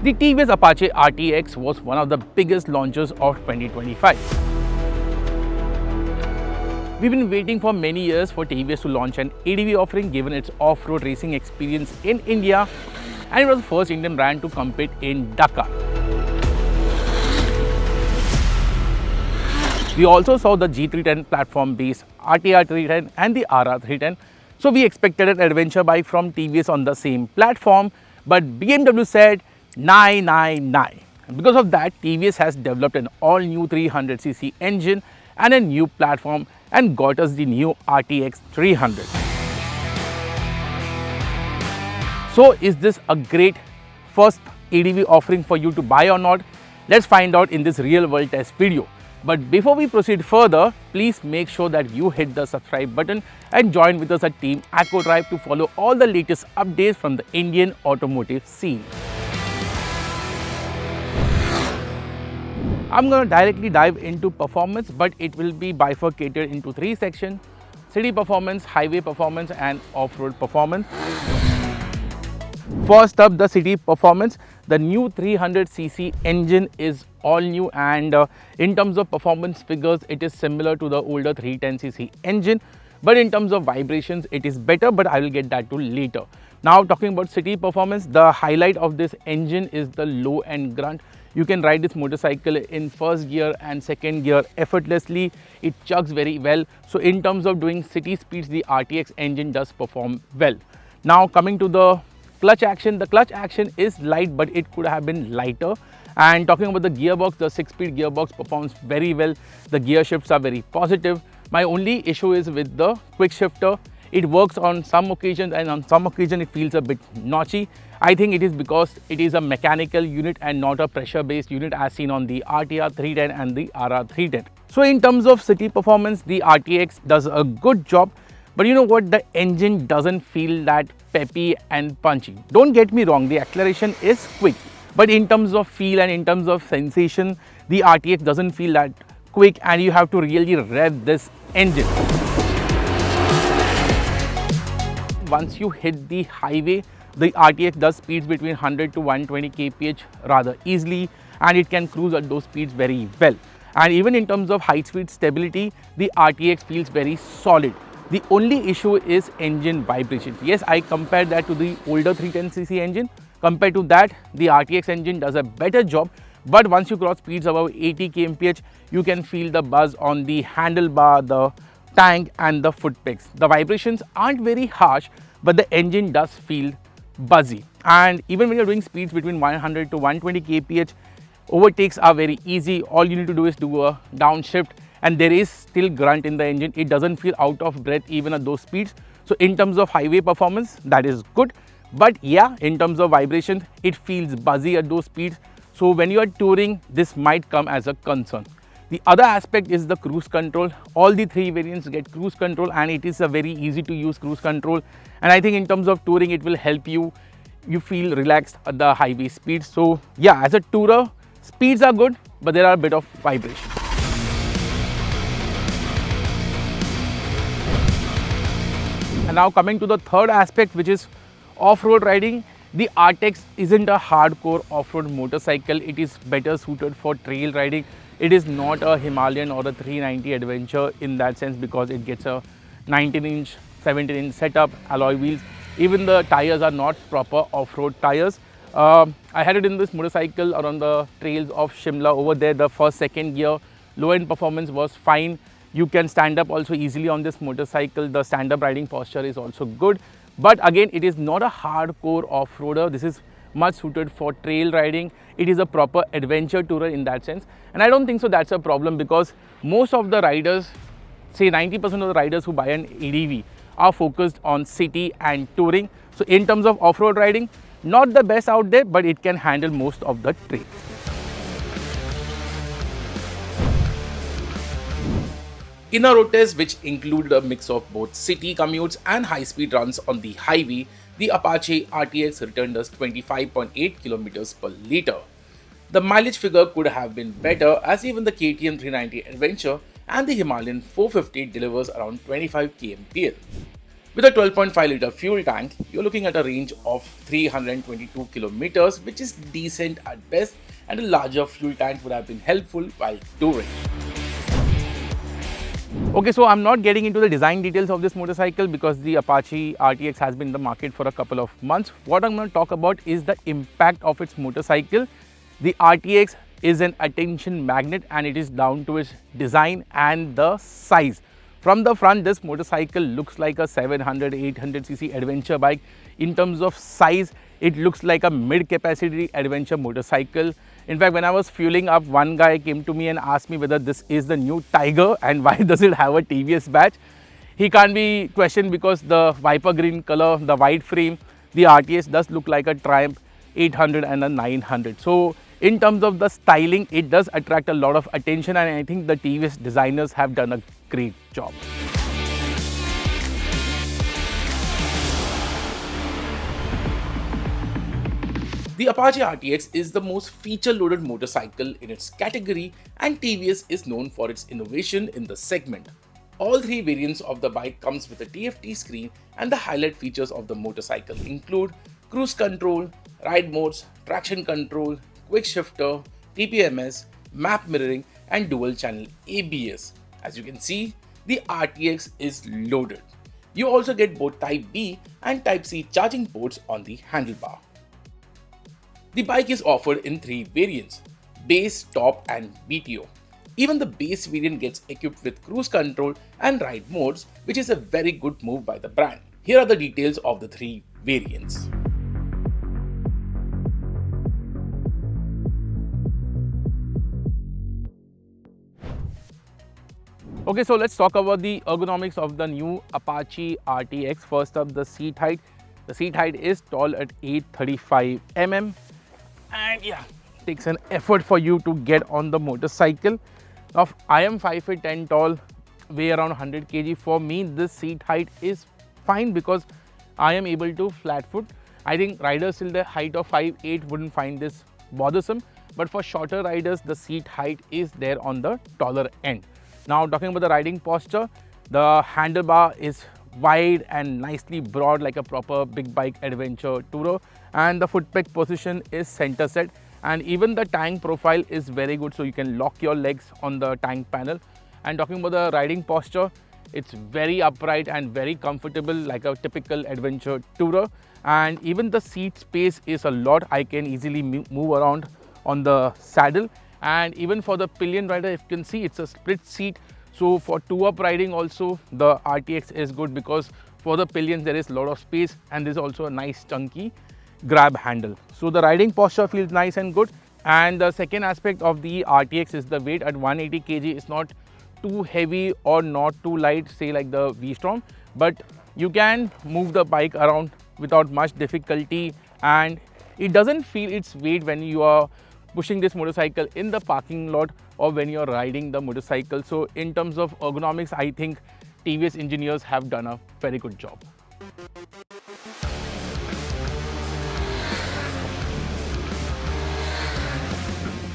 The TVS Apache RTX was one of the biggest launches of 2025. We've been waiting for many years for TVS to launch an ADV offering given its off-road racing experience in India, and it was the first Indian brand to compete in Dakar. We also saw the G310 platform-based RTR310 and the RR310. So we expected an adventure bike from TVS on the same platform, but BMW said, "Nai, nai, nai." Because of that, TVS has developed an all-new 300cc engine and a new platform and got us the new RTX 300. So is this a great first ADV offering for you to buy or not? Let's find out in this real-world test video. But before we proceed further, please make sure that you hit the subscribe button and join with us at Team Acko Drive to follow all the latest updates from the Indian automotive scene. I'm going to directly dive into performance, but it will be bifurcated into three sections: city performance, highway performance and off-road performance. First up, the city performance. The new 300cc engine is all new, and in terms of performance figures, it is similar to the older 310cc engine, but in terms of vibrations, it is better, but I will get that to later. Now talking about city performance, the highlight of this engine is the low end grunt. You can ride this motorcycle in first gear and second gear effortlessly. It chugs very well. So in terms of doing city speeds, the RTX engine does perform well. Now coming to the clutch action, the clutch action is light, but it could have been lighter. And talking about the gearbox, the 6-speed gearbox performs very well. The gear shifts are very positive. My only issue is with the quickshifter. It works on some occasions, and on some occasions it feels a bit notchy. I think it is because it is a mechanical unit and not a pressure-based unit as seen on the RTR310 and the RR310. So in terms of city performance, the RTX does a good job. But you know what? The engine doesn't feel that peppy and punchy. Don't get me wrong, the acceleration is quick. But in terms of feel and in terms of sensation, the RTX doesn't feel that quick, and you have to really rev this engine. Once you hit the highway, the RTX does speeds between 100 to 120 kph rather easily, and it can cruise at those speeds very well. And even in terms of high speed stability, the RTX feels very solid. The only issue is engine vibration. Yes, I compared that to the older 310cc engine. Compared to that, the RTX engine does a better job. But once you cross speeds above 80 kmph, you can feel the buzz on the handlebar, the tank and the foot pegs. The vibrations aren't very harsh, but the engine does feel buzzy. And even when you're doing speeds between 100 to 120 kph, overtakes are very easy. All you need to do is do a downshift, and there is still grunt in the engine. It doesn't feel out of breath even at those speeds. So in terms of highway performance, that is good. But yeah, in terms of vibration, it feels buzzy at those speeds. So when you are touring, this might come as a concern. The other aspect is the cruise control. All the three variants get cruise control, and it is a very easy to use cruise control. And I think in terms of touring, it will help you feel relaxed at the highway speeds. So yeah, as a tourer, speeds are good, but there are a bit of vibration. And now coming to the third aspect, which is off-road riding. The RTX isn't a hardcore off-road motorcycle. It is better suited for trail riding. It is not a Himalayan or a 390 adventure in that sense, because it gets a 19-inch, 17-inch setup, alloy wheels. Even the tires are not proper off-road tires. I had it in this motorcycle around the trails of Shimla. Over there, the first, second gear, low-end performance was fine. You can stand up also easily on this motorcycle. The stand-up riding posture is also good. But again, it is not a hardcore off-roader. This is much suited for trail riding. It is a proper adventure tourer in that sense. And I don't think so that's a problem, because most of the riders, say 90% of the riders who buy an ADV are focused on city and touring. So in terms of off-road riding, not the best out there, but it can handle most of the trails. In a road test which included a mix of both city commutes and high-speed runs on the highway, the Apache RTX returned us 25.8 kilometers per liter. The mileage figure could have been better, as even the KTM 390 Adventure and the Himalayan 450 delivers around 25 kmpl. With a 12.5 litre fuel tank, you're looking at a range of 322 kilometers, which is decent at best, and a larger fuel tank would have been helpful while touring. Okay, so I'm not getting into the design details of this motorcycle because the Apache RTX has been in the market for a couple of months. What I'm going to talk about is the impact of its motorcycle. The RTX is an attention magnet and it is down to its design and the size. From the front, this motorcycle looks like a 700-800cc adventure bike. In terms of size, it looks like a mid-capacity adventure motorcycle. In fact, when I was fueling up, one guy came to me and asked me whether this is the new Tiger and why does it have a TVS badge. He can't be questioned because the viper green color, the white frame, the RTX does look like a Triumph 800 and a 900. So in terms of the styling, it does attract a lot of attention, and I think the TVS designers have done a great job. The Apache RTX is the most feature-loaded motorcycle in its category, and TVS is known for its innovation in the segment. All three variants of the bike comes with a TFT screen, and the highlight features of the motorcycle include cruise control, ride modes, traction control, quickshifter, TPMS, map mirroring, and dual channel ABS. As you can see, the RTX is loaded. You also get both Type B and Type C charging ports on the handlebar. The bike is offered in three variants: base, top, and BTO. Even the base variant gets equipped with cruise control and ride modes, which is a very good move by the brand. Here are the details of the three variants. Okay, so let's talk about the ergonomics of the new Apache RTX. First up, the seat height. The seat height is tall at 835 mm, and yeah, takes an effort for you to get on the motorcycle. Now, I am 5 feet 10 tall, weigh around 100 kg. For me, this seat height is fine because I am able to flat foot. I think riders till the height of 5'8" wouldn't find this bothersome, but for shorter riders, the seat height is there on the taller end. Now, talking about the riding posture, the handlebar is wide and nicely broad like a proper big bike adventure tourer, and the foot peg position is center set, and even the tank profile is very good, so you can lock your legs on the tank panel. And talking about the riding posture, it's very upright and very comfortable like a typical adventure tourer, and even the seat space is a lot. I can easily move around on the saddle. And even for the pillion rider, if you can see, it's a split seat. So for two-up riding also, the RTX is good because for the pillions there is a lot of space, and there's also a nice chunky grab handle. So the riding posture feels nice and good. And the second aspect of the RTX is the weight at 180 kg. It's not too heavy or not too light, say like the V-Storm, but you can move the bike around without much difficulty, and it doesn't feel its weight when you are pushing this motorcycle in the parking lot or when you're riding the motorcycle. So in terms of ergonomics, I think TVS engineers have done a very good job.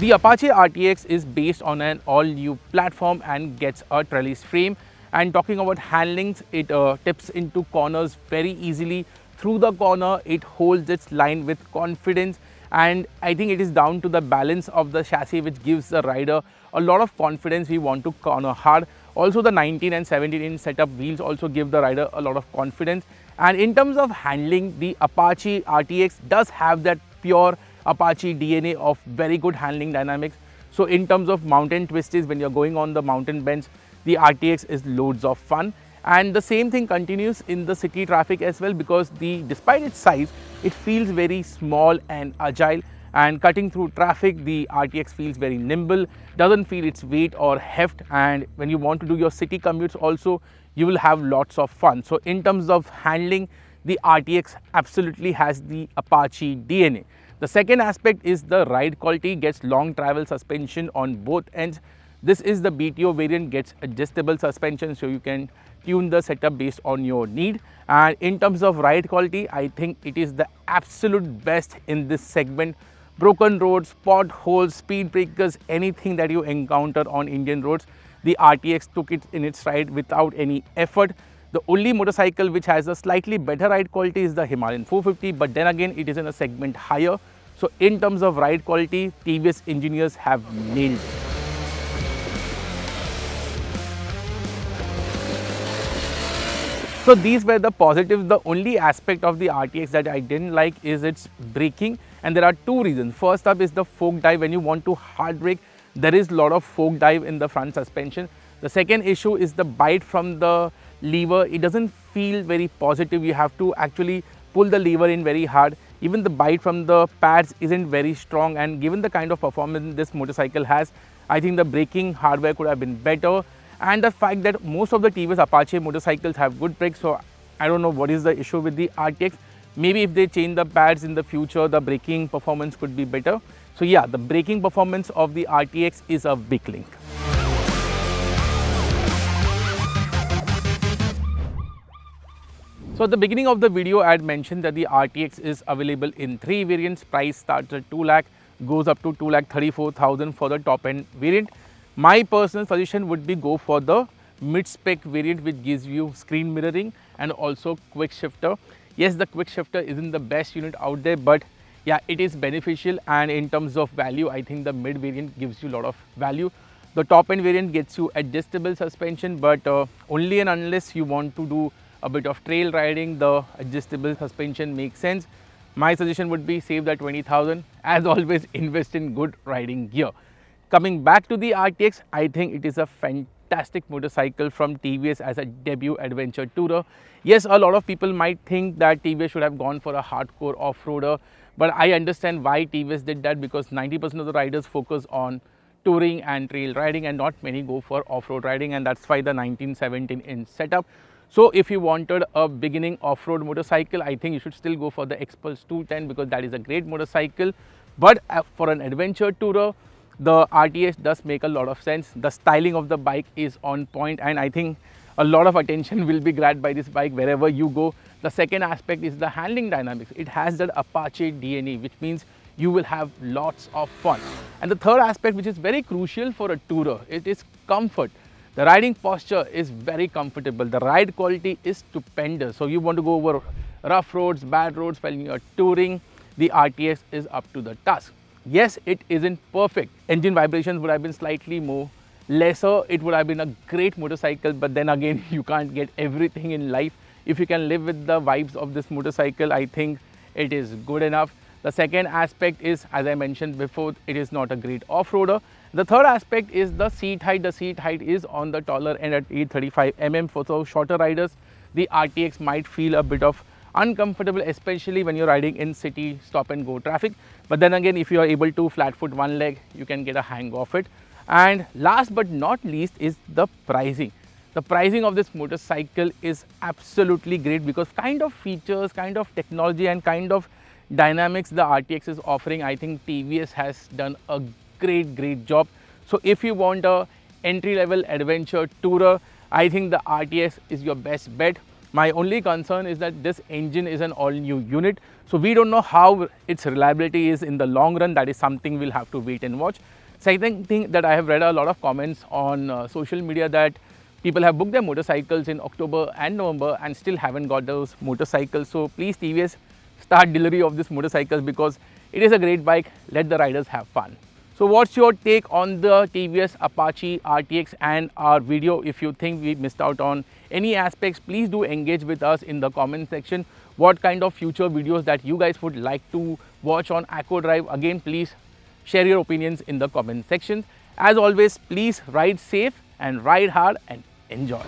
The Apache RTX is based on an all-new platform and gets a trellis frame. And talking about handlings, it tips into corners very easily. Through the corner, it holds its line with confidence. And I think it is down to the balance of the chassis which gives the rider a lot of confidence. We want to corner hard. Also, the 19 and 17-inch setup wheels also give the rider a lot of confidence. And in terms of handling, the Apache RTX does have that pure Apache DNA of very good handling dynamics. So in terms of mountain twists, when you're going on the mountain bends, the RTX is loads of fun. And the same thing continues in the city traffic as well, because despite its size, it feels very small and agile, and cutting through traffic, the RTX feels very nimble, doesn't feel its weight or heft, and when you want to do your city commutes also, you will have lots of fun. So in terms of handling, the RTX absolutely has the Apache DNA. The second aspect is the ride quality. Gets long travel suspension on both ends. This is the BTO variant, gets adjustable suspension, so you can tune the setup based on your need. And in terms of ride quality, I think it is the absolute best in this segment. Broken roads, potholes, speed breakers, anything that you encounter on Indian roads, the RTX took it in its stride without any effort. The only motorcycle which has a slightly better ride quality is the Himalayan 450, but then again it is in a segment higher. So in terms of ride quality, TVS engineers have nailed it. So these were the positives. The only aspect of the RTX that I didn't like is its braking, and there are two reasons. First up is the fork dive. When you want to hard brake, there is a lot of fork dive in the front suspension. The second issue is the bite from the lever. It doesn't feel very positive. You have to actually pull the lever in very hard. Even the bite from the pads isn't very strong, and given the kind of performance this motorcycle has, I think the braking hardware could have been better. And the fact that most of the TVS Apache motorcycles have good brakes, so I don't know what is the issue with the RTX. Maybe if they change the pads in the future, the braking performance could be better. So yeah, the braking performance of the RTX is a big link. So at the beginning of the video, I had mentioned that the RTX is available in 3 variants. Price starts at 2 lakh, goes up to 2,34,000 for the top end variant. My personal suggestion would be go for the mid-spec variant, which gives you screen mirroring and also quick shifter. Yes, the quick shifter isn't the best unit out there, but yeah, it is beneficial, and in terms of value, I think the mid variant gives you a lot of value. The top end variant gets you adjustable suspension, but only and unless you want to do a bit of trail riding, the adjustable suspension makes sense. My suggestion would be save that 20,000. As always, invest in good riding gear. Coming back to the RTX, I think it is a fantastic motorcycle from TVS as a debut adventure tourer. Yes, a lot of people might think that TVS should have gone for a hardcore off-roader, but I understand why TVS did that, because 90% of the riders focus on touring and trail riding and not many go for off-road riding, and that's why the 1917-inch setup. So if you wanted a beginning off-road motorcycle, I think you should still go for the Xpulse 210, because that is a great motorcycle. But for an adventure tourer, the RTX does make a lot of sense. The styling of the bike is on point, and I think a lot of attention will be grabbed by this bike wherever you go. The second aspect is the handling dynamics. It has that Apache DNA, which means you will have lots of fun. And the third aspect, which is very crucial for a tourer, it is comfort. The riding posture is very comfortable. The ride quality is stupendous. So you want to go over rough roads, bad roads when you are touring, the RTX is up to the task. Yes, it isn't perfect. Engine vibrations would have been slightly more lesser. It would have been a great motorcycle, but then again, you can't get everything in life. If you can live with the vibes of this motorcycle, I think it is good enough. The second aspect is, as I mentioned before, it is not a great off-roader. The third aspect is the seat height. The seat height is on the taller end at 835 mm. For those shorter riders, the RTX might feel a bit of uncomfortable, especially when you're riding in city stop and go traffic. But then again, if you are able to flat foot one leg, you can get a hang of it. And last but not least is the pricing. The pricing of this motorcycle is absolutely great, because kind of features, kind of technology and kind of dynamics the RTX is offering, I think TVS has done a great job. So if you want a entry-level adventure tourer, I think the RTX is your best bet. My only concern is that this engine is an all-new unit, so we don't know how its reliability is in the long run. That is something we'll have to wait and watch. Second thing that I have read a lot of comments on social media that people have booked their motorcycles in October and November and still haven't got those motorcycles. So please TVS, start delivery of this motorcycle, because it is a great bike. Let the riders have fun. So what's your take on the TVS Apache RTX and our video? If you think we missed out on any aspects, please do engage with us in the comment section. What kind of future videos that you guys would like to watch on Acko Drive? Again, please share your opinions in the comment section. As always, please ride safe and ride hard and enjoy.